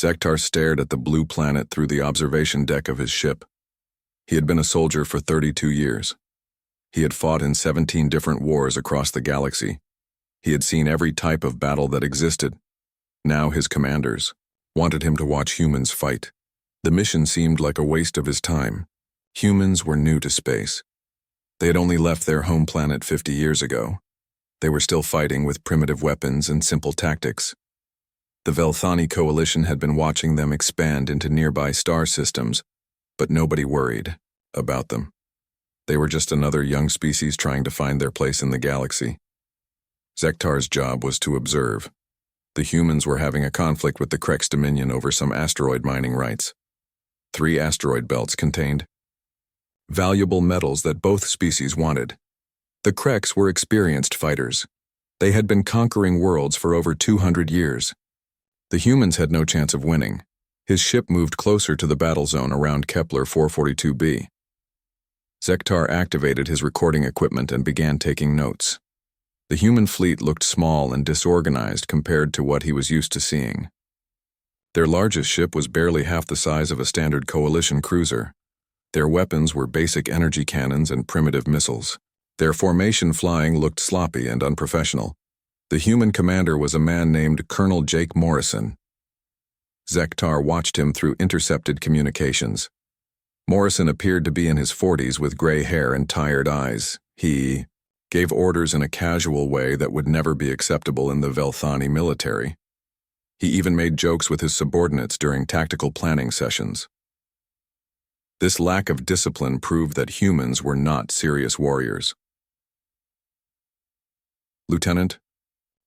Zektar stared at the blue planet through the observation deck of his ship. He had been a soldier for 32 years. He had fought in 17 different wars across the galaxy. He had seen every type of battle that existed. Now his commanders wanted him to watch humans fight. The mission seemed like a waste of his time. Humans were new to space. They had only left their home planet 50 years ago. They were still fighting with primitive weapons and simple tactics. The Velthani coalition had been watching them expand into nearby star systems, but nobody worried about them. They were just another young species trying to find their place in the galaxy. Zektar's job was to observe. The humans were having a conflict with the Krex Dominion over some asteroid mining rights. 3 asteroid belts contained valuable metals that both species wanted. The Krex were experienced fighters. They had been conquering worlds for over 200 years. The humans had no chance of winning. His ship moved closer to the battle zone around Kepler 442b. Zektar activated his recording equipment and began taking notes. The human fleet looked small and disorganized compared to what he was used to seeing. Their largest ship was barely half the size of a standard coalition cruiser. Their weapons were basic energy cannons and primitive missiles. Their formation flying looked sloppy and unprofessional. The human commander was a man named Colonel Jake Morrison. Zektar watched him through intercepted communications. Morrison appeared to be in his 40s with gray hair and tired eyes. He gave orders in a casual way that would never be acceptable in the Velthani military. He even made jokes with his subordinates during tactical planning sessions. This lack of discipline proved that humans were not serious warriors. Lieutenant,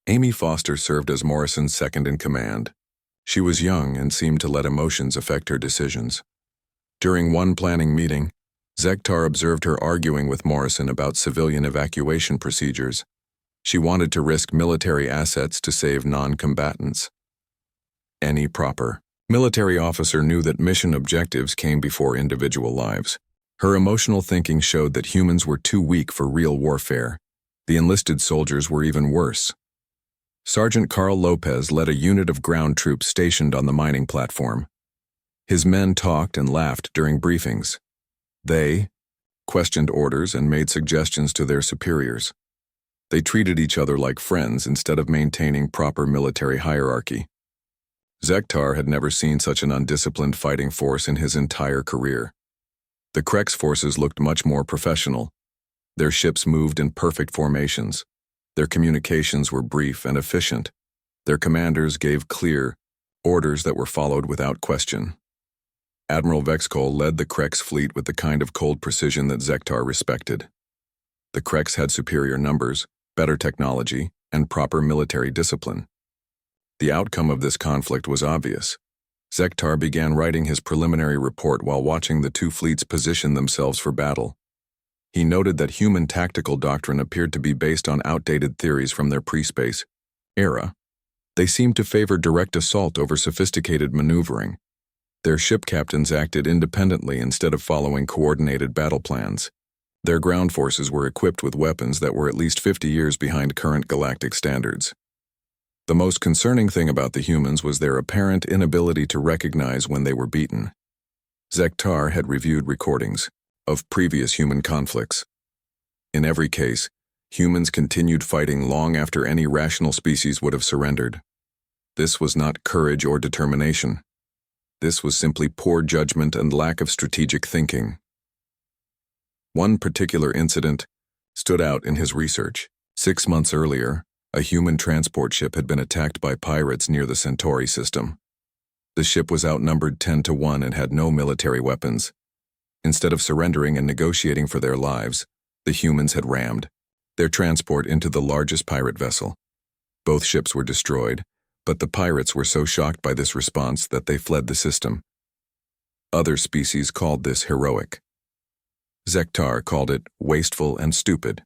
Amy Foster served as Morrison's second-in-command. She was young and seemed to let emotions affect her decisions. During one planning meeting, Zektar observed her arguing with Morrison about civilian evacuation procedures. She wanted to risk military assets to save non-combatants. Any proper military officer knew that mission objectives came before individual lives. Her emotional thinking showed that humans were too weak for real warfare. The enlisted soldiers were even worse. Sergeant Carl Lopez led a unit of ground troops stationed on the mining platform. His men talked and laughed during briefings. They questioned orders and made suggestions to their superiors. They treated each other like friends instead of maintaining proper military hierarchy. Zektar had never seen such an undisciplined fighting force in his entire career. The Krex forces looked much more professional. Their ships moved in perfect formations. Their communications were brief and efficient. Their commanders gave clear orders that were followed without question. Admiral Vexkol led the Krex fleet with the kind of cold precision that Zektar respected. The Krex had superior numbers, better technology, and proper military discipline. The outcome of this conflict was obvious. Zektar began writing his preliminary report while watching the 2 fleets position themselves for battle. He noted that human tactical doctrine appeared to be based on outdated theories from their pre-space era. They seemed to favor direct assault over sophisticated maneuvering. Their ship captains acted independently instead of following coordinated battle plans. Their ground forces were equipped with weapons that were at least 50 years behind current galactic standards. The most concerning thing about the humans was their apparent inability to recognize when they were beaten. Zektar had reviewed recordings of previous human conflicts. In every case, humans continued fighting long after any rational species would have surrendered. This was not courage or determination. This was simply poor judgment and lack of strategic thinking. One particular incident stood out in his research. 6 months earlier, a human transport ship had been attacked by pirates near the Centauri system. The ship was outnumbered 10-1 and had no military weapons. Instead of surrendering and negotiating for their lives, the humans had rammed their transport into the largest pirate vessel. Both ships were destroyed, but the pirates were so shocked by this response that they fled the system. Other species called this heroic. Zektar called it wasteful and stupid.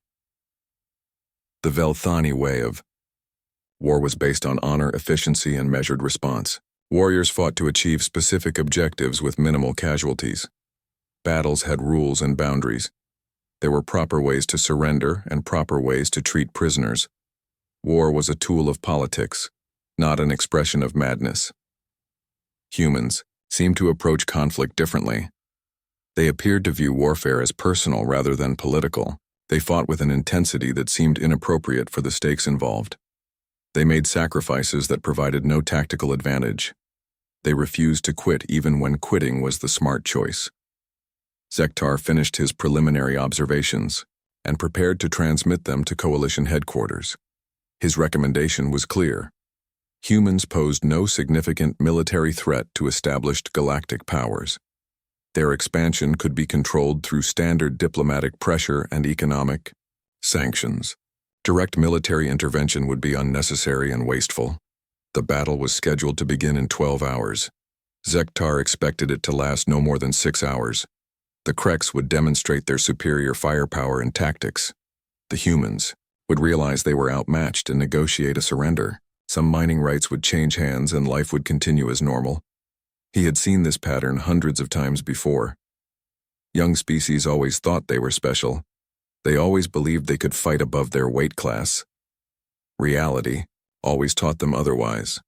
The Velthani way of war was based on honor, efficiency, and measured response. Warriors fought to achieve specific objectives with minimal casualties. Battles had rules and boundaries. There were proper ways to surrender and proper ways to treat prisoners. War was a tool of politics, not an expression of madness. humans, seemed to approach conflict differently. They appeared to view warfare as personal rather than political. They fought with an intensity that seemed inappropriate for the stakes involved. They made sacrifices that provided no tactical advantage. They refused to quit even when quitting was the smart choice. Zektar finished his preliminary observations and prepared to transmit them to Coalition headquarters. His recommendation was clear. Humans posed no significant military threat to established galactic powers. Their expansion could be controlled through standard diplomatic pressure and economic sanctions. Direct military intervention would be unnecessary and wasteful. The battle was scheduled to begin in 12 hours. Zektar expected it to last no more than 6 hours. The Kreks would demonstrate their superior firepower and tactics. The humans would realize they were outmatched and negotiate a surrender. Some mining rights would change hands and life would continue as normal. He had seen this pattern hundreds of times before. Young species always thought they were special. They always believed they could fight above their weight class. Reality always taught them otherwise.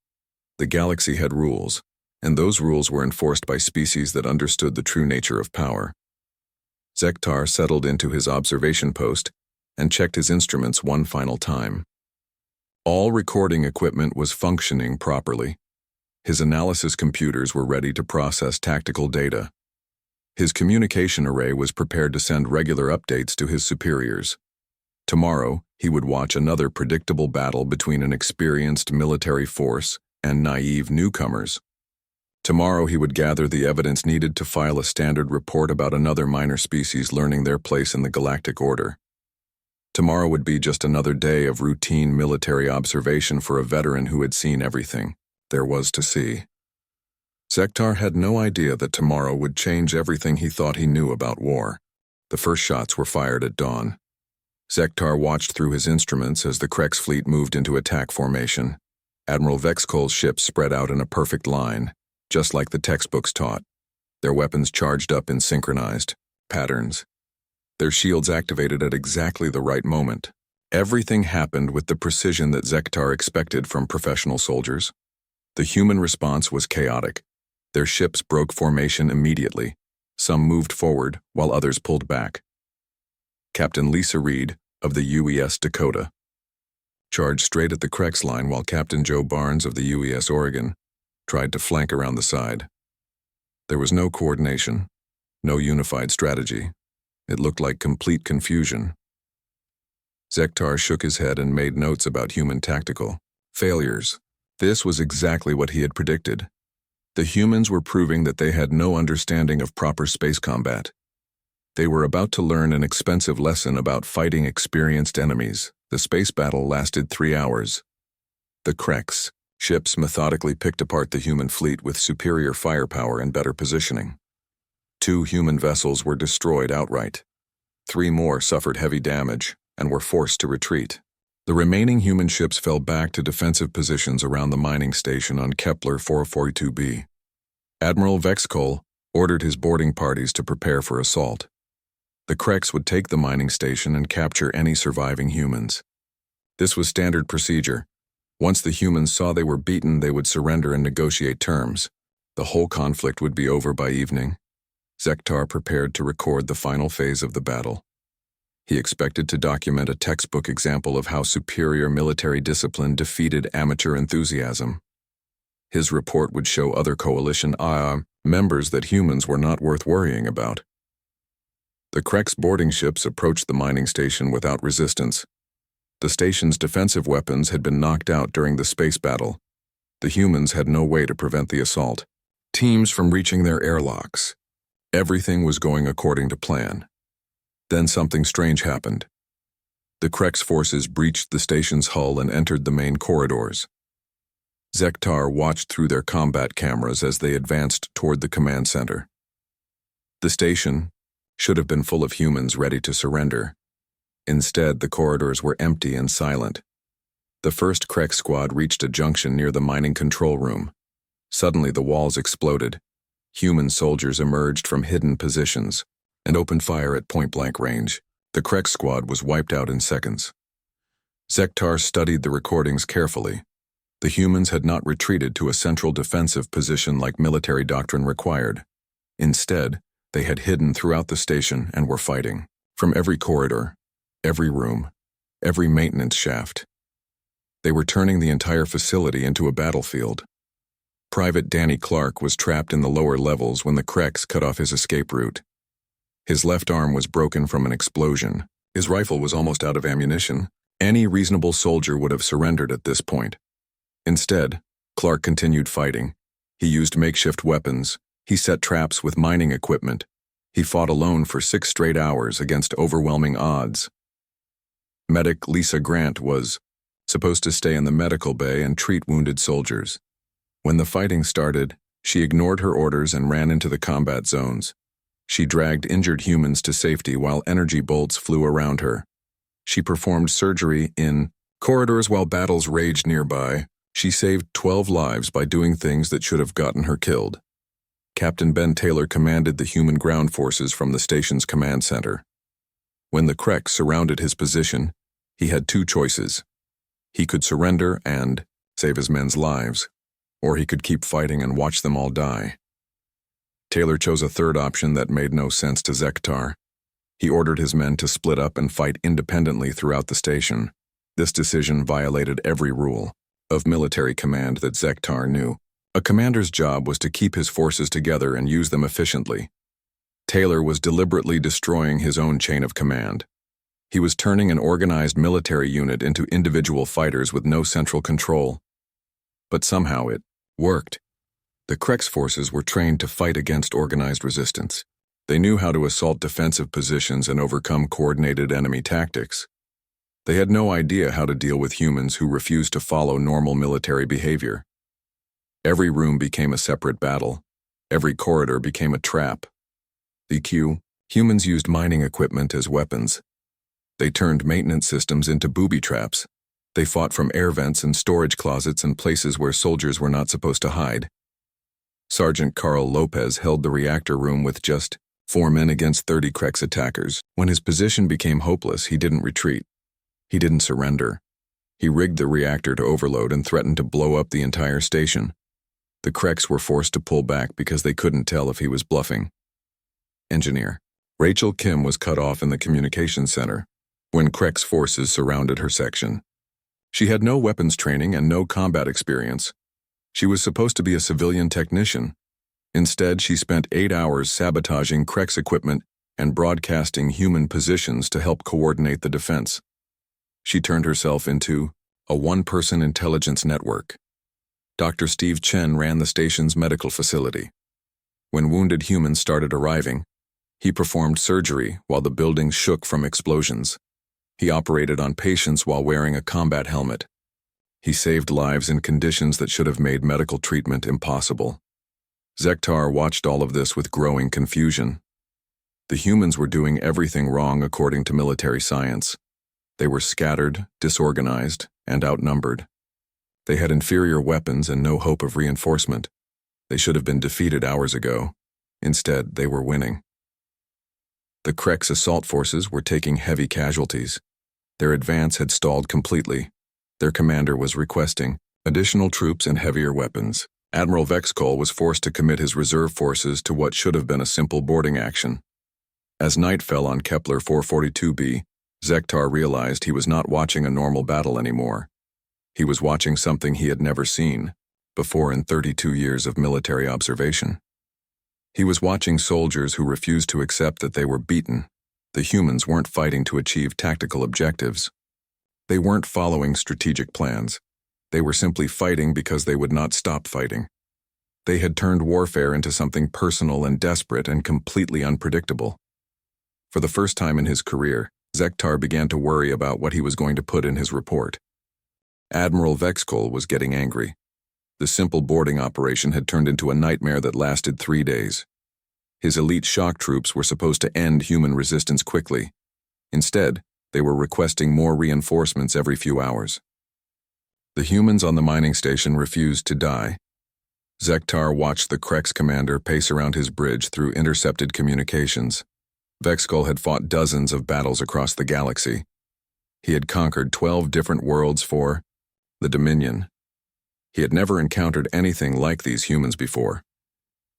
The galaxy had rules, and those rules were enforced by species that understood the true nature of power. Zektar settled into his observation post and checked his instruments one final time. All recording equipment was functioning properly. His analysis computers were ready to process tactical data. His communication array was prepared to send regular updates to his superiors. Tomorrow, he would watch another predictable battle between an experienced military force and naive newcomers. Tomorrow, he would gather the evidence needed to file a standard report about another minor species learning their place in the galactic order. Tomorrow would be just another day of routine military observation for a veteran who had seen everything there was to see. Zektar had no idea that tomorrow would change everything he thought he knew about war. The first shots were fired at dawn. Zektar watched through his instruments as the Kreks fleet moved into attack formation. Admiral Vexkol's ships spread out in a perfect line, just like the textbooks taught. Their weapons charged up in synchronized patterns. Their shields activated at exactly the right moment. Everything happened with the precision that Zektar expected from professional soldiers. The human response was chaotic. Their ships broke formation immediately. Some moved forward, while others pulled back. Captain Lisa Reed, of the UES Dakota, charged straight at the Kreks line while Captain Joe Barnes of the UES Oregon tried to flank around the side. There was no coordination, no unified strategy. It looked like complete confusion. Zektar shook his head and made notes about human tactical failures. This was exactly what he had predicted. The humans were proving that they had no understanding of proper space combat. They were about to learn an expensive lesson about fighting experienced enemies. The space battle lasted 3 hours. The Kreks ships methodically picked apart the human fleet with superior firepower and better positioning. 2 human vessels were destroyed outright. 3 more suffered heavy damage and were forced to retreat. The remaining human ships fell back to defensive positions around the mining station on Kepler 442b. Admiral Vexkol ordered his boarding parties to prepare for assault. The Kreks would take the mining station and capture any surviving humans. This was standard procedure. Once the humans saw they were beaten, they would surrender and negotiate terms. The whole conflict would be over by evening. Zektar prepared to record the final phase of the battle. He expected to document a textbook example of how superior military discipline defeated amateur enthusiasm. His report would show other coalition members that humans were not worth worrying about. The Kreks boarding ships approached the mining station without resistance. The station's defensive weapons had been knocked out during the space battle. The humans had no way to prevent the assault. Teams from reaching their airlocks. Everything was going according to plan. Then something strange happened. The Kreks forces breached the station's hull and entered the main corridors. Zektar watched through their combat cameras as they advanced toward the command center. The station should have been full of humans ready to surrender. Instead, the corridors were empty and silent. The first Krek squad reached a junction near the mining control room. Suddenly, the walls exploded. Human soldiers emerged from hidden positions and opened fire at point-blank range. The Krek squad was wiped out in seconds. Zektar studied the recordings carefully. The humans had not retreated to a central defensive position like military doctrine required. Instead, they had hidden throughout the station and were fighting. From every corridor, every room, every maintenance shaft. They were turning the entire facility into a battlefield. Private Danny Clark was trapped in the lower levels when the Krex cut off his escape route. His left arm was broken from an explosion. His rifle was almost out of ammunition. Any reasonable soldier would have surrendered at this point. Instead, Clark continued fighting. He used makeshift weapons. He set traps with mining equipment. He fought alone for 6 straight hours against overwhelming odds. Medic Lisa Grant was supposed to stay in the medical bay and treat wounded soldiers. When the fighting started, she ignored her orders and ran into the combat zones. She dragged injured humans to safety while energy bolts flew around her. She performed surgery in corridors while battles raged nearby. She saved 12 lives by doing things that should have gotten her killed. Captain Ben Taylor commanded the human ground forces from the station's command center. When the Krex surrounded his position, he had 2 choices. He could surrender and save his men's lives, or he could keep fighting and watch them all die. Taylor chose a third option that made no sense to Zektar. He ordered his men to split up and fight independently throughout the station. This decision violated every rule of military command that Zektar knew. A commander's job was to keep his forces together and use them efficiently. Taylor was deliberately destroying his own chain of command. He was turning an organized military unit into individual fighters with no central control. But somehow it worked. The Krex forces were trained to fight against organized resistance. They knew how to assault defensive positions and overcome coordinated enemy tactics. They had no idea how to deal with humans who refused to follow normal military behavior. Every room became a separate battle. Every corridor became a trap. Humans used mining equipment as weapons. They turned maintenance systems into booby traps. They fought from air vents and storage closets and places where soldiers were not supposed to hide. Sergeant Carl Lopez held the reactor room with just 4 men against 30 Krex attackers. When his position became hopeless, he didn't retreat. He didn't surrender. He rigged the reactor to overload and threatened to blow up the entire station. The Krex were forced to pull back because they couldn't tell if he was bluffing. Engineer. Rachel Kim was cut off in the communications center when Krex forces surrounded her section. She had no weapons training and no combat experience. She was supposed to be a civilian technician. Instead, she spent 8 hours sabotaging Krex equipment and broadcasting human positions to help coordinate the defense. She turned herself into a one-person intelligence network. Dr. Steve Chen ran the station's medical facility. When wounded humans started arriving, he performed surgery while the building shook from explosions. He operated on patients while wearing a combat helmet. He saved lives in conditions that should have made medical treatment impossible. Zektar watched all of this with growing confusion. The humans were doing everything wrong according to military science. They were scattered, disorganized, and outnumbered. They had inferior weapons and no hope of reinforcement. They should have been defeated hours ago. Instead, they were winning. The Krex assault forces were taking heavy casualties. Their advance had stalled completely. Their commander was requesting additional troops and heavier weapons. Admiral Vexkol was forced to commit his reserve forces to what should have been a simple boarding action. As night fell on Kepler 442b, Zektar realized he was not watching a normal battle anymore. He was watching something he had never seen before in 32 years of military observation. He was watching soldiers who refused to accept that they were beaten. The humans weren't fighting to achieve tactical objectives. They weren't following strategic plans. They were simply fighting because they would not stop fighting. They had turned warfare into something personal and desperate and completely unpredictable. For the first time in his career, Zektar began to worry about what he was going to put in his report. Admiral Vexkol was getting angry. The simple boarding operation had turned into a nightmare that lasted 3 days. His elite shock troops were supposed to end human resistance quickly. Instead, they were requesting more reinforcements every few hours. The humans on the mining station refused to die. Zektar watched the Krex commander pace around his bridge through intercepted communications. Vexkol had fought dozens of battles across the galaxy. He had conquered 12 different worlds for the Dominion. He had never encountered anything like these humans before.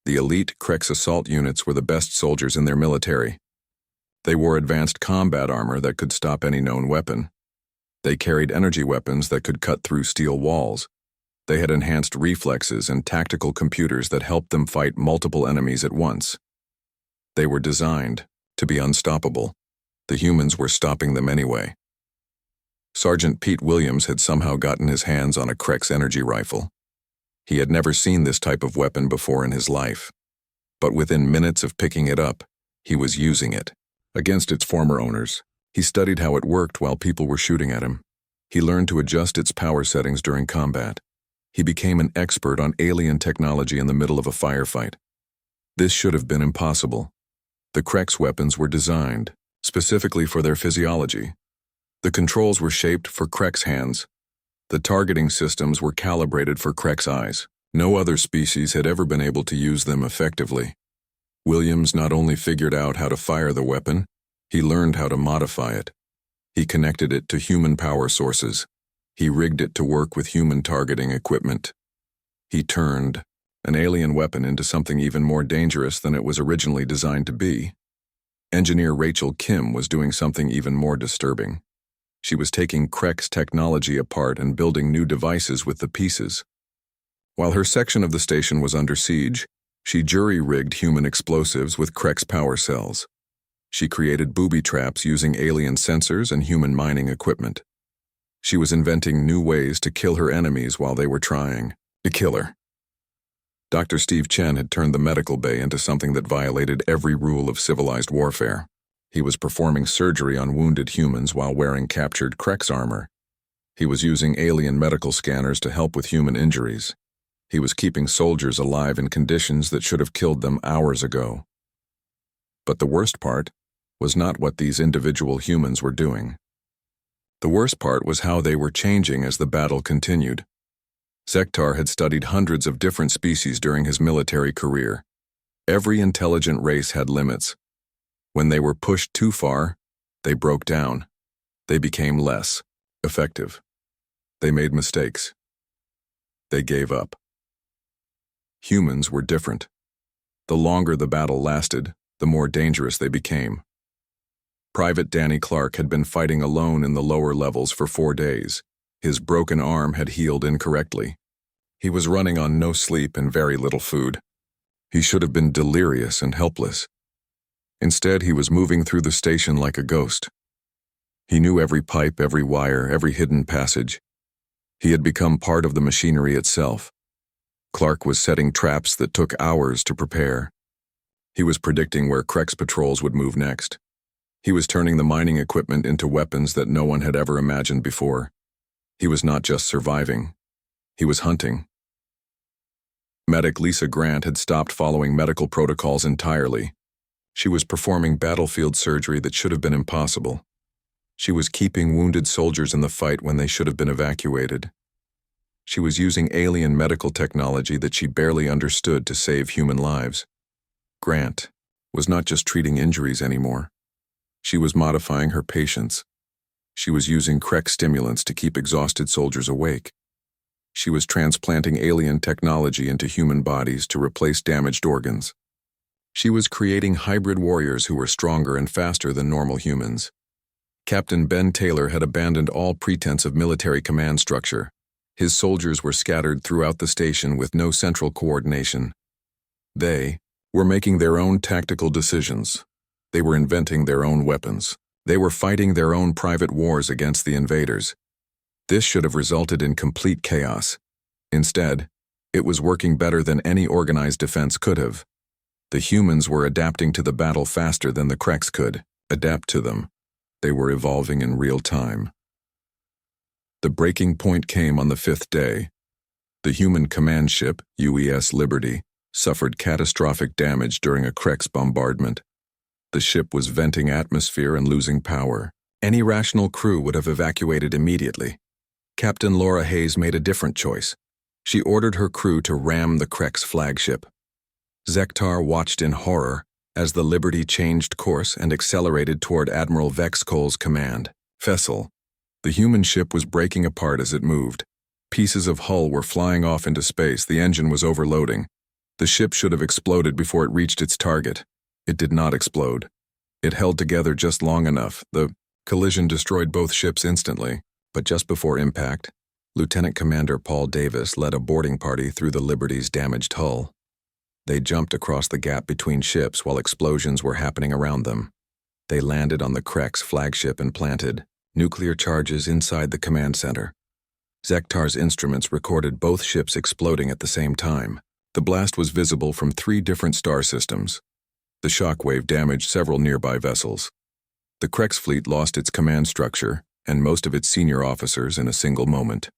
The elite Krex assault units were the best soldiers in their military. They wore advanced combat armor that could stop any known weapon. They carried energy weapons that could cut through steel walls. They had enhanced reflexes and tactical computers that helped them fight multiple enemies at once. They were designed to be unstoppable. The humans were stopping them anyway. Sergeant Pete Williams had somehow gotten his hands on a Krex energy rifle. He had never seen this type of weapon before in his life. But within minutes of picking it up, he was using it. Against its former owners, he studied how it worked while people were shooting at him. He learned to adjust its power settings during combat. He became an expert on alien technology in the middle of a firefight. This should have been impossible. The Krex weapons were designed specifically for their physiology. The controls were shaped for Krex hands. The targeting systems were calibrated for Krex eyes. No other species had ever been able to use them effectively. Williams not only figured out how to fire the weapon, he learned how to modify it. He connected it to human power sources. He rigged it to work with human targeting equipment. He turned an alien weapon into something even more dangerous than it was originally designed to be. Engineer Rachel Kim was doing something even more disturbing. She was taking Krex technology apart and building new devices with the pieces. While her section of the station was under siege, she jury-rigged human explosives with Krex power cells. She created booby traps using alien sensors and human mining equipment. She was inventing new ways to kill her enemies while they were trying to kill her. Dr. Steve Chen had turned the medical bay into something that violated every rule of civilized warfare. He was performing surgery on wounded humans while wearing captured Krex armor. He was using alien medical scanners to help with human injuries. He was keeping soldiers alive in conditions that should have killed them hours ago. But the worst part was not what these individual humans were doing. The worst part was how they were changing as the battle continued. Zektar had studied hundreds of different species during his military career. Every intelligent race had limits. When they were pushed too far, they broke down. They became less effective. They made mistakes. They gave up. Humans were different. The longer the battle lasted, the more dangerous they became. Private Danny Clark had been fighting alone in the lower levels for 4 days. His broken arm had healed incorrectly. He was running on no sleep and very little food. He should have been delirious and helpless. Instead, he was moving through the station like a ghost. He knew every pipe, every wire, every hidden passage. He had become part of the machinery itself. Clark was setting traps that took hours to prepare. He was predicting where Krex patrols would move next. He was turning the mining equipment into weapons that no one had ever imagined before. He was not just surviving. He was hunting. Medic Lisa Grant had stopped following medical protocols entirely. She was performing battlefield surgery that should have been impossible. She was keeping wounded soldiers in the fight when they should have been evacuated. She was using alien medical technology that she barely understood to save human lives. Grant was not just treating injuries anymore. She was modifying her patients. She was using Krex stimulants to keep exhausted soldiers awake. She was transplanting alien technology into human bodies to replace damaged organs. She was creating hybrid warriors who were stronger and faster than normal humans. Captain Ben Taylor had abandoned all pretense of military command structure. His soldiers were scattered throughout the station with no central coordination. They were making their own tactical decisions. They were inventing their own weapons. They were fighting their own private wars against the invaders. This should have resulted in complete chaos. Instead, it was working better than any organized defense could have. The humans were adapting to the battle faster than the Krex could adapt to them. They were evolving in real time. The breaking point came on the 5th day. The human command ship, UES Liberty, suffered catastrophic damage during a Krex bombardment. The ship was venting atmosphere and losing power. Any rational crew would have evacuated immediately. Captain Laura Hayes made a different choice. She ordered her crew to ram the Krex flagship. Zektar watched in horror as the Liberty changed course and accelerated toward Admiral Vex Cole's command. Fessel. The human ship was breaking apart as it moved. Pieces of hull were flying off into space. The engine was overloading. The ship should have exploded before it reached its target. It did not explode. It held together just long enough. The collision destroyed both ships instantly, but just before impact, Lieutenant Commander Paul Davis led a boarding party through the Liberty's damaged hull. They jumped across the gap between ships while explosions were happening around them. They landed on the Krek's flagship and planted nuclear charges inside the command center. Zektar's instruments recorded both ships exploding at the same time. The blast was visible from 3 different star systems. The shockwave damaged several nearby vessels. The Krek's fleet lost its command structure and most of its senior officers in a single moment.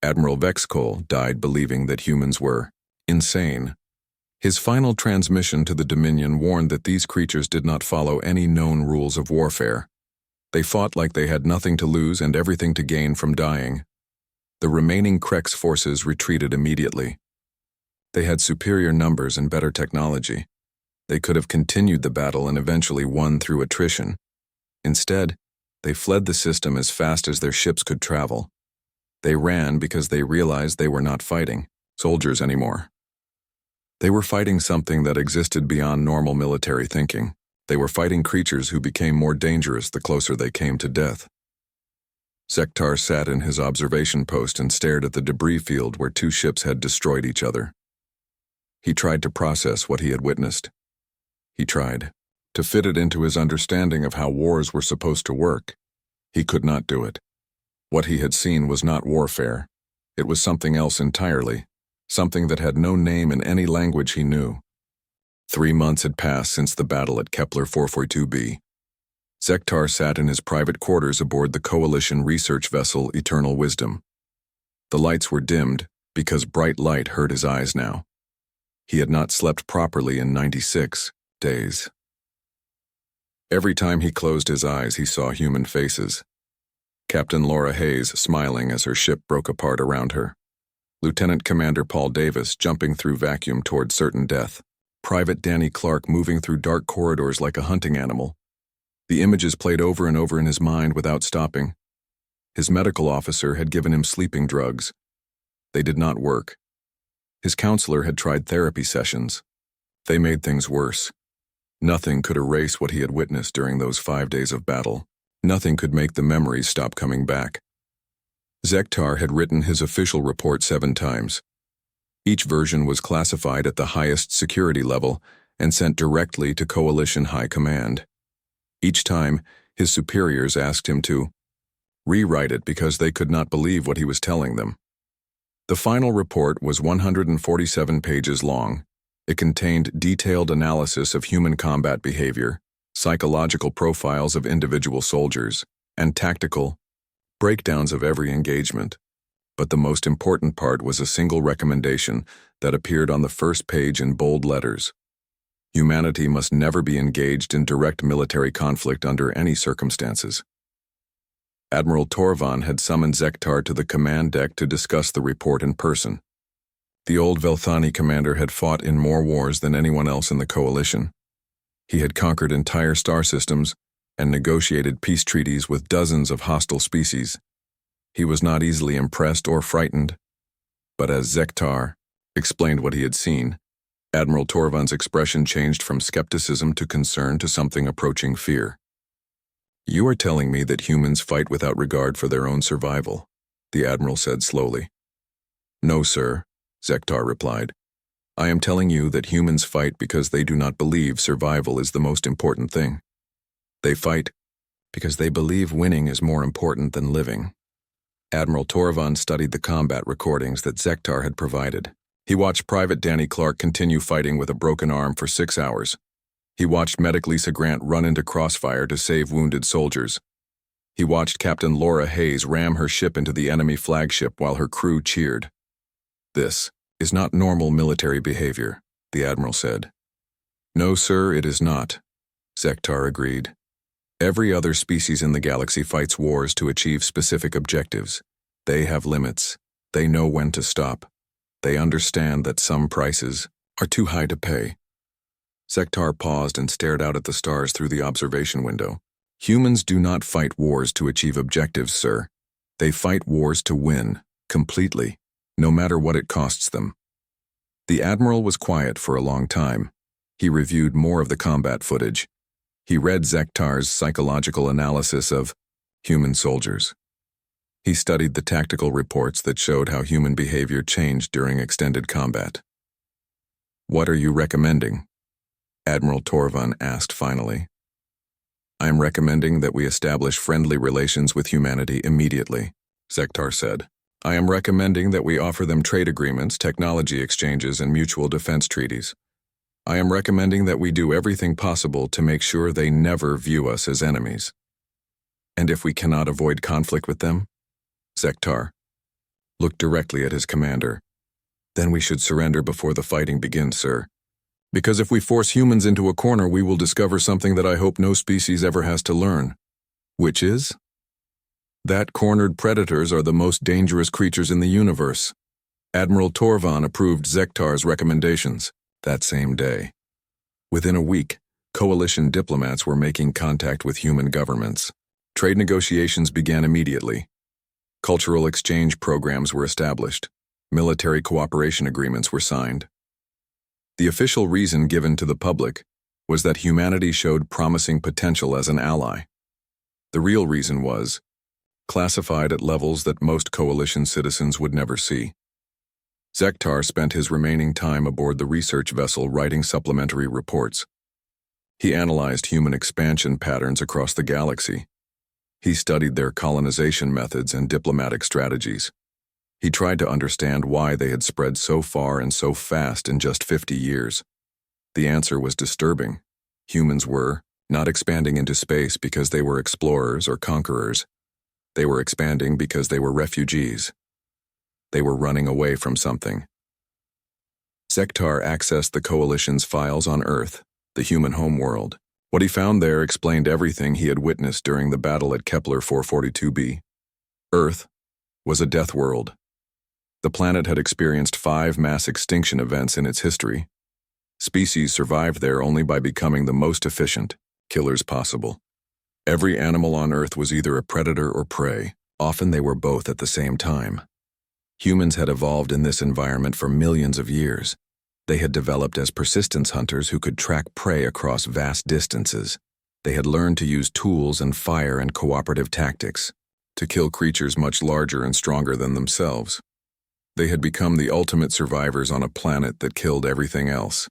Admiral Vexcol died believing that humans were insane. His final transmission to the Dominion warned that these creatures did not follow any known rules of warfare. They fought like they had nothing to lose and everything to gain from dying. The remaining Krek's forces retreated immediately. They had superior numbers and better technology. They could have continued the battle and eventually won through attrition. Instead, they fled the system as fast as their ships could travel. They ran because they realized they were not fighting soldiers anymore. They were fighting something that existed beyond normal military thinking. They were fighting creatures who became more dangerous the closer they came to death. Zektar sat in his observation post and stared at the debris field where 2 ships had destroyed each other. He tried to process what he had witnessed. He tried to fit it into his understanding of how wars were supposed to work. He could not do it. What he had seen was not warfare. It was something else entirely, something that had no name in any language he knew. 3 months had passed since the battle at Kepler 442b. Zektar sat in his private quarters aboard the Coalition research vessel Eternal Wisdom. The lights were dimmed because bright light hurt his eyes now. He had not slept properly in 96 days. Every time he closed his eyes, he saw human faces. Captain Laura Hayes smiling as her ship broke apart around her. Lieutenant Commander Paul Davis jumping through vacuum toward certain death. Private Danny Clark moving through dark corridors like a hunting animal. The images played over and over in his mind without stopping. His medical officer had given him sleeping drugs. They did not work. His counselor had tried therapy sessions. They made things worse. Nothing could erase what he had witnessed during those 5 days of battle. Nothing could make the memories stop coming back. Zektar had written his official report 7 times. Each version was classified at the highest security level and sent directly to Coalition High Command. Each time, his superiors asked him to rewrite it because they could not believe what he was telling them. The final report was 147 pages long. It contained detailed analysis of human combat behavior, psychological profiles of individual soldiers, and tactical breakdowns of every engagement. But the most important part was a single recommendation that appeared on the first page in bold letters. Humanity must never be engaged in direct military conflict under any circumstances. Admiral Torvan had summoned Zektar to the command deck to discuss the report in person. The old Velthani commander had fought in more wars than anyone else in the Coalition. He had conquered entire star systems and negotiated peace treaties with dozens of hostile species. He was not easily impressed or frightened. But as Zektar explained what he had seen, Admiral Torvan's expression changed from skepticism to concern to something approaching fear. "You are telling me that humans fight without regard for their own survival," the Admiral said slowly. "No, sir," Zektar replied. "I am telling you that humans fight because they do not believe survival is the most important thing. They fight because they believe winning is more important than living." Admiral Torvan studied the combat recordings that Zektar had provided. He watched Private Danny Clark continue fighting with a broken arm for 6 hours. He watched Medic Lisa Grant run into crossfire to save wounded soldiers. He watched Captain Laura Hayes ram her ship into the enemy flagship while her crew cheered. "This is not normal military behavior," the Admiral said. "No, sir, it is not," Zektar agreed. "Every other species in the galaxy fights wars to achieve specific objectives. They have limits. They know when to stop. They understand that some prices are too high to pay." Zektar paused and stared out at the stars through the observation window. "Humans do not fight wars to achieve objectives, sir. They fight wars to win." Completely, no matter what it costs them. The Admiral was quiet for a long time. He reviewed more of the combat footage. He read Zektar's psychological analysis of human soldiers. He studied the tactical reports that showed how human behavior changed during extended combat. "What are you recommending?" Admiral Torvan asked finally. "I am recommending that we establish friendly relations with humanity immediately," Zektar said. "I am recommending that we offer them trade agreements, technology exchanges, and mutual defense treaties. I am recommending that we do everything possible to make sure they never view us as enemies." "And if we cannot avoid conflict with them?" Zektar looked directly at his commander. "Then we should surrender before the fighting begins, sir. Because if we force humans into a corner, we will discover something that I hope no species ever has to learn." "Which is?" "That cornered predators are the most dangerous creatures in the universe." Admiral Torvan approved Zektar's recommendations that same day. Within a week, coalition diplomats were making contact with human governments. Trade negotiations began immediately. Cultural exchange programs were established. Military cooperation agreements were signed. The official reason given to the public was that humanity showed promising potential as an ally. The real reason was classified at levels that most coalition citizens would never see. Zektar spent his remaining time aboard the research vessel writing supplementary reports. He analyzed human expansion patterns across the galaxy. He studied their colonization methods and diplomatic strategies. He tried to understand why they had spread so far and so fast in just 50 years. The answer was disturbing. Humans were not expanding into space because they were explorers or conquerors. They were expanding because they were refugees. They were running away from something. Zektar accessed the Coalition's files on Earth, the human homeworld. What he found there explained everything he had witnessed during the battle at Kepler 442b. Earth was a death world. The planet had experienced 5 mass extinction events in its history. Species survived there only by becoming the most efficient killers possible. Every animal on Earth was either a predator or prey. Often they were both at the same time. Humans had evolved in this environment for millions of years. They had developed as persistence hunters who could track prey across vast distances. They had learned to use tools and fire and cooperative tactics to kill creatures much larger and stronger than themselves. They had become the ultimate survivors on a planet that killed everything else.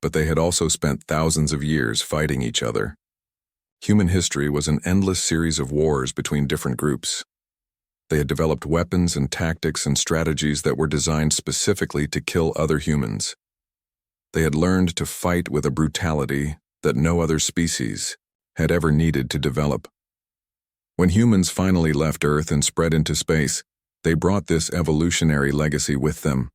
But they had also spent thousands of years fighting each other. Human history was an endless series of wars between different groups. They had developed weapons and tactics and strategies that were designed specifically to kill other humans. They had learned to fight with a brutality that no other species had ever needed to develop. When humans finally left Earth and spread into space, they brought this evolutionary legacy with them.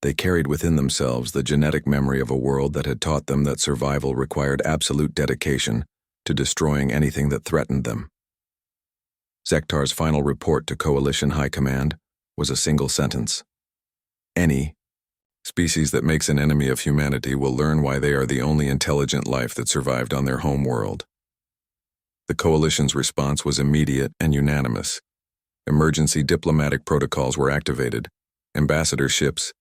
They carried within themselves the genetic memory of a world that had taught them that survival required absolute dedication to destroying anything that threatened them. Zektar's final report to Coalition High Command was a single sentence. Any species that makes an enemy of humanity will learn why they are the only intelligent life that survived on their home world. The Coalition's response was immediate and unanimous. Emergency diplomatic protocols were activated. Ambassador ships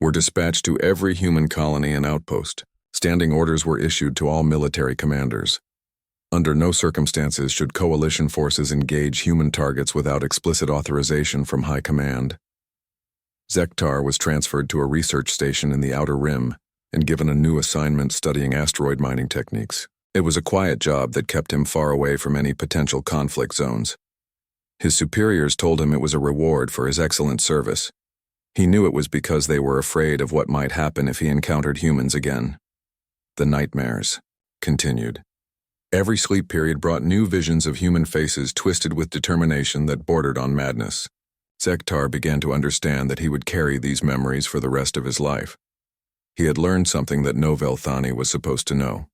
were dispatched to every human colony and outpost. Standing orders were issued to all military commanders. Under no circumstances should coalition forces engage human targets without explicit authorization from High Command. Zektar was transferred to a research station in the Outer Rim and given a new assignment studying asteroid mining techniques. It was a quiet job that kept him far away from any potential conflict zones. His superiors told him it was a reward for his excellent service. He knew it was because they were afraid of what might happen if he encountered humans again. The nightmares continued. Every sleep period brought new visions of human faces twisted with determination that bordered on madness. Zektar began to understand that he would carry these memories for the rest of his life. He had learned something that no Velthani was supposed to know.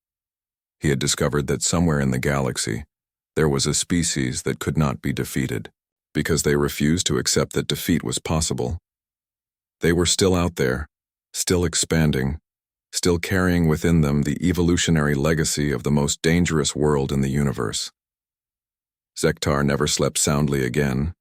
He had discovered that somewhere in the galaxy, there was a species that could not be defeated, because they refused to accept that defeat was possible. They were still out there, still expanding, still carrying within them the evolutionary legacy of the most dangerous world in the universe. Zektar never slept soundly again.